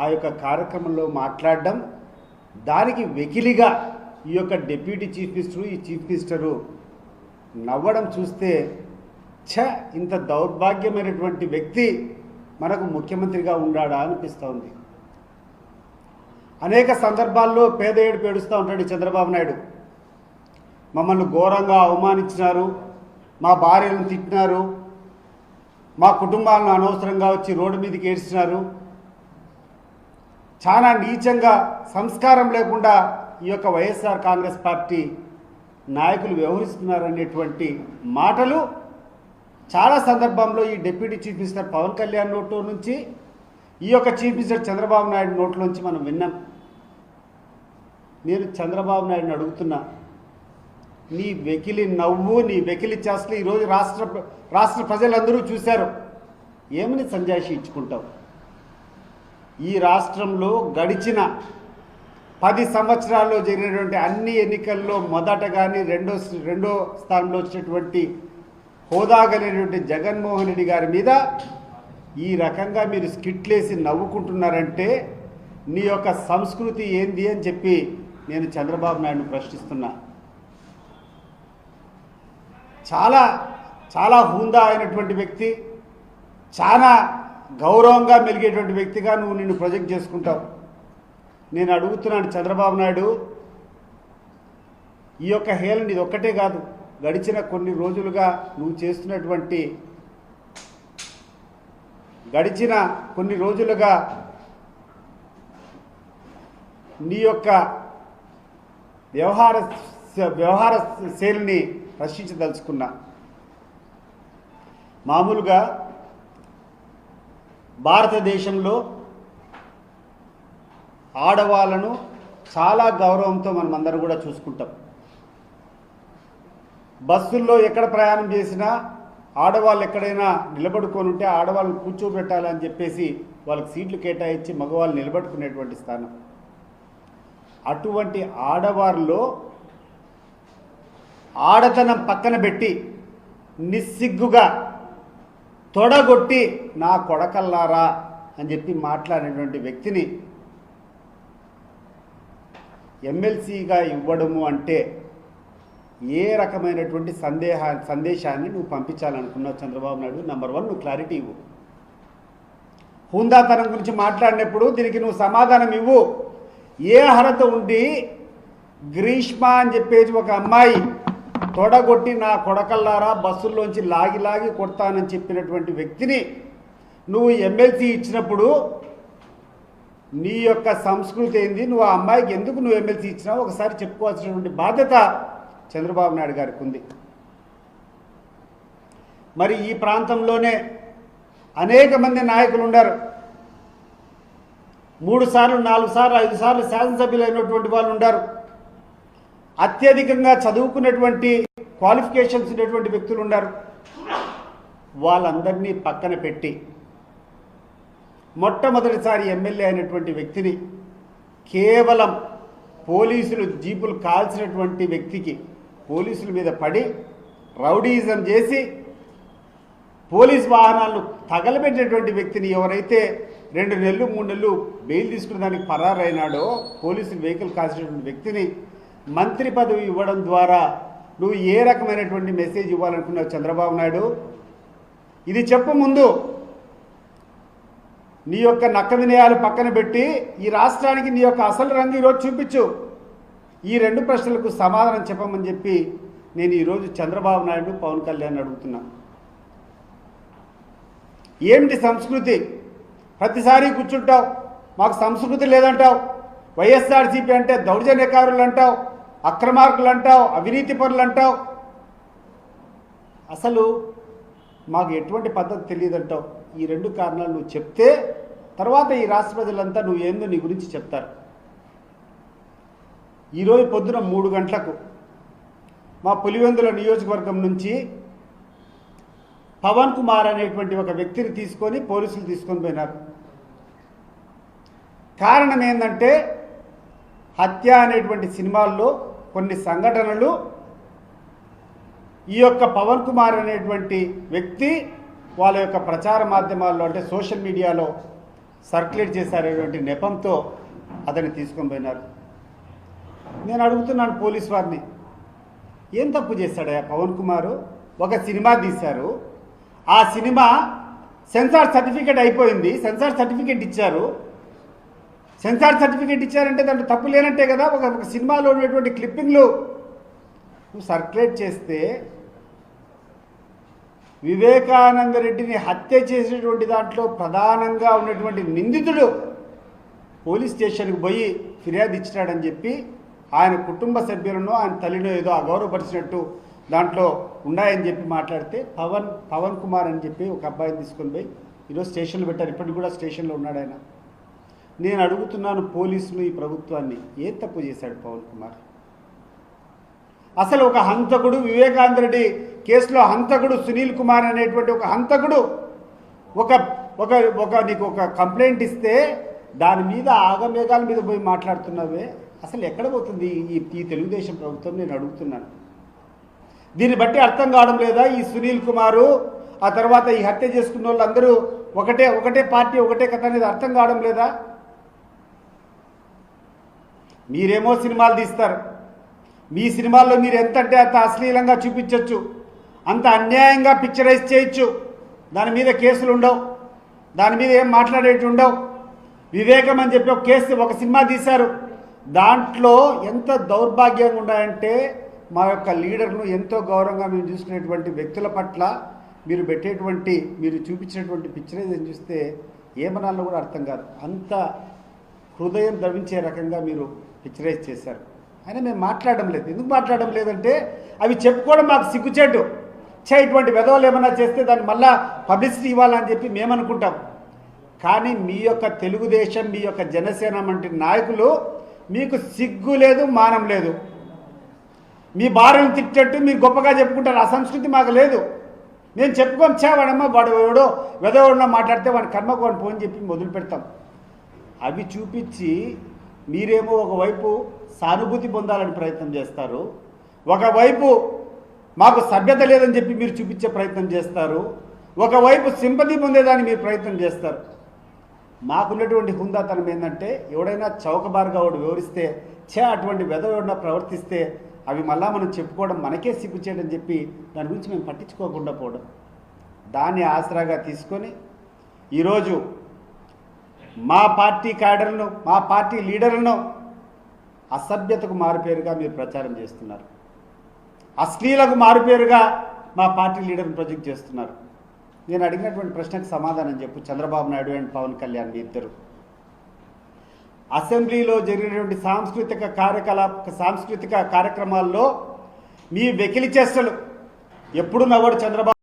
ఆ యొక్క కార్యక్రమంలో మాట్లాడడం, దానికి వెకిలిగా ఈ యొక్క డిప్యూటీ చీఫ్ మినిస్టరు, ఈ చీఫ్ మినిస్టరు నవ్వడం చూస్తే ఇంత దౌర్భాగ్యమైనటువంటి వ్యక్తి మనకు ముఖ్యమంత్రిగా ఉండాడా అనిపిస్తోంది. అనేక సందర్భాల్లో పేద ఏడుపు ఏడుస్తూ ఉంటాడు చంద్రబాబు నాయుడు. మమ్మల్ని ఘోరంగా అవమానించినారు, మా భార్యలను తిట్టినారు, మా కుటుంబాలను అనవసరంగా వచ్చి రోడ్డు మీదకి ఏడ్చినారు, చాలా నీచంగా సంస్కారం లేకుండా ఈ యొక్క వైఎస్ఆర్ కాంగ్రెస్ పార్టీ నాయకులు వ్యవహరిస్తున్నారనేటువంటి మాటలు చాలా సందర్భంలో ఈ deputy chief minister Pawan Kalyan నోట్లో నుంచి, ఈ యొక్క చీఫ్ మినిస్టర్ చంద్రబాబు నాయుడు నోట్ల నుంచి మనం విన్నాం. నేను చంద్రబాబు నాయుడుని అడుగుతున్నా, నీ వెకిలి నవ్వు, నీ వెకిలి చేస్తూ ఈరోజు రాష్ట్ర ప్రజలందరూ చూశారు. ఏమని సంజాయిషి ఇచ్చుకుంటావు? ఈ రాష్ట్రంలో గడిచిన 10 సంవత్సరాల్లో జరిగినటువంటి అన్ని ఎన్నికల్లో మొదట కానీ రెండో స్థానంలో వచ్చినటువంటి హోదా కలిగినటువంటి జగన్మోహన్ రెడ్డి గారి మీద ఈ రకంగా మీరు స్కిట్లేసి నవ్వుకుంటున్నారంటే నీ యొక్క సంస్కృతి ఏంది అని చెప్పి నేను చంద్రబాబు నాయుడును ప్రశ్నిస్తున్నా. చాలా చాలా హుందా అయినటువంటి వ్యక్తి, చాలా గౌరవంగా మెలిగేటువంటి వ్యక్తిగా నిన్ను ప్రొజెక్ట్ చేసుకుంటావు. నేను అడుగుతున్నాను చంద్రబాబు నాయుడు, ఈ యొక్క హేళన ఇది ఒక్కటే కాదు, గడిచిన కొన్ని రోజులుగా నువ్వు చేస్తున్నటువంటి నీ యొక్క వ్యవహార శైలిని ప్రశ్నించదలుచుకున్నా. మామూలుగా భారతదేశంలో ఆడవాళ్ళను చాలా గౌరవంతో మనమందరం కూడా చూసుకుంటాం. బస్సుల్లో ఎక్కడ ప్రయాణం చేసినా ఆడవాళ్ళు ఎక్కడైనా నిలబడుకొని ఉంటే ఆడవాళ్ళని కూర్చోబెట్టాలని చెప్పేసి వాళ్ళకి సీట్లు కేటాయించి మగవాళ్ళు నిలబడుకునేటువంటి స్థానం. అటువంటి ఆడవారిలో ఆడతనం పక్కన పెట్టి నిస్సిగ్గుగా తొడగొట్టి నా కొడకల్లారా అని చెప్పి మాట్లాడినటువంటి వ్యక్తిని ఎమ్మెల్సీగా ఇవ్వడము అంటే ఏ రకమైనటువంటి సందేశాన్ని నువ్వు పంపించాలనుకున్నావు చంద్రబాబు నాయుడు? నెంబర్ 1 నువ్వు క్లారిటీ ఇవ్వు. హుందాతనం గురించి మాట్లాడినప్పుడు దీనికి నువ్వు సమాధానం ఇవ్వు. ఏ అర్హత ఉండి గ్రీష్మ అని చెప్పేసి ఒక అమ్మాయి తొడగొట్టి నా కొడకల్లారా బస్సుల్లోంచి లాగి కొడతానని చెప్పినటువంటి వ్యక్తిని నువ్వు ఎమ్మెల్సీ ఇచ్చినప్పుడు నీ యొక్క సంస్కృతి ఏంది? నువ్వు ఆ అమ్మాయికి ఎందుకు నువ్వు ఎమ్మెల్సీ ఇచ్చినావు ఒకసారి చెప్పుకోవాల్సినటువంటి బాధ్యత చంద్రబాబు నాయుడు గారికి ఉంది. మరి ఈ ప్రాంతంలోనే అనేక మంది నాయకులు ఉన్నారు. 3 సార్లు 4 సార్లు 5 సార్లు శాసనసభ్యులు అయినటువంటి వాళ్ళు ఉన్నారు. అత్యధికంగా చదువుకున్నటువంటి క్వాలిఫికేషన్స్ ఉన్నటువంటి వ్యక్తులు ఉన్నారు. వాళ్ళందరినీ పక్కన పెట్టి మొట్టమొదటిసారి ఎమ్మెల్యే అయినటువంటి వ్యక్తిని కేవలం పోలీసులు జీపులు కాల్చినటువంటి వ్యక్తికి పోలీసుల మీద పడి రౌడీయిజం చేసి పోలీస్ వాహనాలను తగలబెట్టినటువంటి వ్యక్తిని ఎవరైతే 2 నెలలు 3 నెలలు బెయిల్ తీసుకున్న దానికి పరారైనాడో, పోలీసులు వెహికల్ కాల్చినటువంటి వ్యక్తిని మంత్రి పదవి ఇవ్వడం ద్వారా నువ్వు ఏ రకమైనటువంటి మెసేజ్ ఇవ్వాలనుకున్నావు చంద్రబాబు నాయుడు? ఇది చెప్పు ముందు. నీ యొక్క నక్క వినయాలు పక్కన పెట్టి ఈ రాష్ట్రానికి నీ యొక్క అసలు రంగు ఈరోజు చూపించు. ఈ 2 ప్రశ్నలకు సమాధానం చెప్పమని చెప్పి నేను ఈరోజు చంద్రబాబు నాయుడు పవన్ కళ్యాణ్ అడుగుతున్నా. ఏమిటి సంస్కృతి? ప్రతిసారి కూర్చుంటావు, మాకు సంస్కృతి లేదంటావు. వైఎస్ఆర్సీపీ అంటే దౌర్జన్యకారులు అంటావు, అక్రమార్కులు అంటావు, అవినీతి పరులు అంటావు. అసలు మాకు ఎటువంటి పద్ధతి తెలియదంటావు. ఈ 2 కారణాలు నువ్వు చెప్తే తర్వాత ఈ రాష్ట్ర ప్రజలంతా నువ్వు ఏందో నీ గురించి చెప్తారు. ఈరోజు పొద్దున 3 గంటలకు మా పులివెందుల నియోజకవర్గం నుంచి పవన్ కుమార్ అనేటువంటి ఒక వ్యక్తిని తీసుకొని పోలీసులు తీసుకొని పోయినారు. కారణం ఏంటంటే హత్య అనేటువంటి సినిమాల్లో కొన్ని సంఘటనలు ఈ యొక్క పవన్ కుమార్ అనేటువంటి వ్యక్తి వాళ్ళ యొక్క ప్రచార మాధ్యమాల్లో అంటే సోషల్ మీడియాలో సర్క్యులేట్ చేశారనేటువంటి నెపంతో అతన్ని తీసుకొని పోయినారు. నేను అడుగుతున్నాను పోలీస్ వారిని, ఏం తప్పు చేశాడయ్యా పవన్ కుమార్? ఒక సినిమా తీశారు, ఆ సినిమా సెన్సార్ సర్టిఫికేట్ అయిపోయింది, సెన్సార్ సర్టిఫికేట్ ఇచ్చారు. సెన్సార్ సర్టిఫికేట్ ఇచ్చారంటే దాంట్లో తప్పు లేనట్టే కదా. ఒక సినిమాలో ఉన్నటువంటి క్లిప్పింగ్లు నువ్వు సర్క్యులేట్ చేస్తే వివేకానంద రెడ్డిని హత్య చేసేటువంటి దాంట్లో ప్రధానంగా ఉన్నటువంటి నిందితుడు పోలీస్ స్టేషన్కి పోయి ఫిర్యాదు ఇచ్చినాడని చెప్పి ఆయన కుటుంబ సభ్యులను ఆయన తల్లినో ఏదో అగౌరవపరిచినట్టు దాంట్లో ఉన్నాయని చెప్పి మాట్లాడితే పవన్ కుమార్ అని చెప్పి ఒక అబ్బాయిని తీసుకొని పోయి ఈరోజు స్టేషన్లో పెట్టారు. ఇప్పటికి కూడా స్టేషన్లో ఉన్నాడు ఆయన. నేను అడుగుతున్నాను పోలీసులు, ఈ ప్రభుత్వాన్ని, ఏం తప్పు చేశాడు పవన్ కుమార్? అసలు ఒక హంతకుడు, వివేకానంద రెడ్డి కేసులో హంతకుడు సునీల్ కుమార్ అనేటువంటి ఒక హంతకుడు నీకు ఒక కంప్లైంట్ ఇస్తే దాని మీద ఆగమేఘాల మీద పోయి మాట్లాడుతున్నావే, అసలు ఎక్కడ పోతుంది ఈ తెలుగుదేశం ప్రభుత్వం? నేను అడుగుతున్నాను. దీన్ని బట్టి అర్థం కావడం లేదా? ఈ సునీల్ కుమారు, ఆ తర్వాత ఈ హత్య చేసుకున్న వాళ్ళందరూ ఒకటే పార్టీ, ఒకటే కథ అనేది అర్థం కావడం లేదా? మీరేమో సినిమాలు తీస్తారు, మీ సినిమాల్లో మీరు ఎంత అంటే అంత అశ్లీలంగా చూపించవచ్చు, అంత అన్యాయంగా పిక్చరైజ్ చేయొచ్చు, దాని మీద కేసులు ఉండవు, దాని మీద ఏం మాట్లాడేటి ఉండవు. వివేకం అని చెప్పి ఒక సినిమా తీశారు, దాంట్లో ఎంత దౌర్భాగ్యంగా ఉన్నాయంటే మా యొక్క లీడర్ను ఎంతో గౌరవంగా మేము చూసుకునేటువంటి వ్యక్తుల పట్ల మీరు చూపించినటువంటి పిక్చరైజేషన్ చూస్తే ఏమనాలో కూడా అర్థం కాదు. అంత హృదయం ద్రవించే రకంగా మీరు పిక్చరైజ్ చేశారు. అయినా మేము మాట్లాడడం లేదు. ఎందుకు మాట్లాడడం లేదంటే అవి చెప్పుకోవడం మాకు సిగ్గుచేటు. ఇటువంటి వెధవలు ఏమన్నా చేస్తే దాన్ని మళ్ళా పబ్లిసిటీ ఇవ్వాలని చెప్పి మేము అనుకుంటాం. కానీ మీ యొక్క తెలుగుదేశం, మీ యొక్క జనసేన వంటి నాయకులు, మీకు సిగ్గు లేదు, మానం లేదు. మీ భార్యను తిట్టట్టు మీరు గొప్పగా చెప్పుకుంటారు. ఆ సంస్కృతి మాకు లేదు. మేము చెప్పుకోం, వాడమ్మా వాడు ఎవడో వెధవడో మాట్లాడితే వాడి కర్మకు వాడిని ఫోన్ చెప్పి మొదలు పెడతాం. అవి చూపించి మీరేమో ఒకవైపు సానుభూతి పొందాలని ప్రయత్నం చేస్తారు, ఒకవైపు మాకు సభ్యత లేదని చెప్పి మీరు చూపించే ప్రయత్నం చేస్తారు, ఒకవైపు సింపతి పొందేదాన్ని మీరు ప్రయత్నం చేస్తారు. మాకున్నటువంటి హుందాతనం ఏంటంటే ఎవడైనా చౌకబారుగా వాడు వివరిస్తే అటువంటి వెధవడిన ప్రవర్తిస్తే అవి మళ్ళా మనం చెప్పుకోవడం మనకే సిగ్గు చేయడం చెప్పి దాని గురించి మేము పట్టించుకోకుండా పోవడం, దాన్ని ఆసరాగా తీసుకొని ఈరోజు మా పార్టీ క్యాడర్లను, మా పార్టీ లీడర్లను అసభ్యతకు మారుపేరుగా మీరు ప్రచారం చేస్తున్నారు, అశ్లీలకు మారుపేరుగా మా పార్టీ లీడర్ని ప్రొజెక్ట్ చేస్తున్నారు. నేను అడిగినటువంటి ప్రశ్నకు సమాధానం చెప్పు. చంద్రబాబు నాయుడు అండ్ పవన్ కళ్యాణ్ మీ ఇద్దరు అసెంబ్లీలో జరిగినటువంటి సాంస్కృతిక కార్యక్రమాల్లో మీ వెకిలి చేష్టలు ఎప్పుడు నవ్వడు చంద్రబాబు.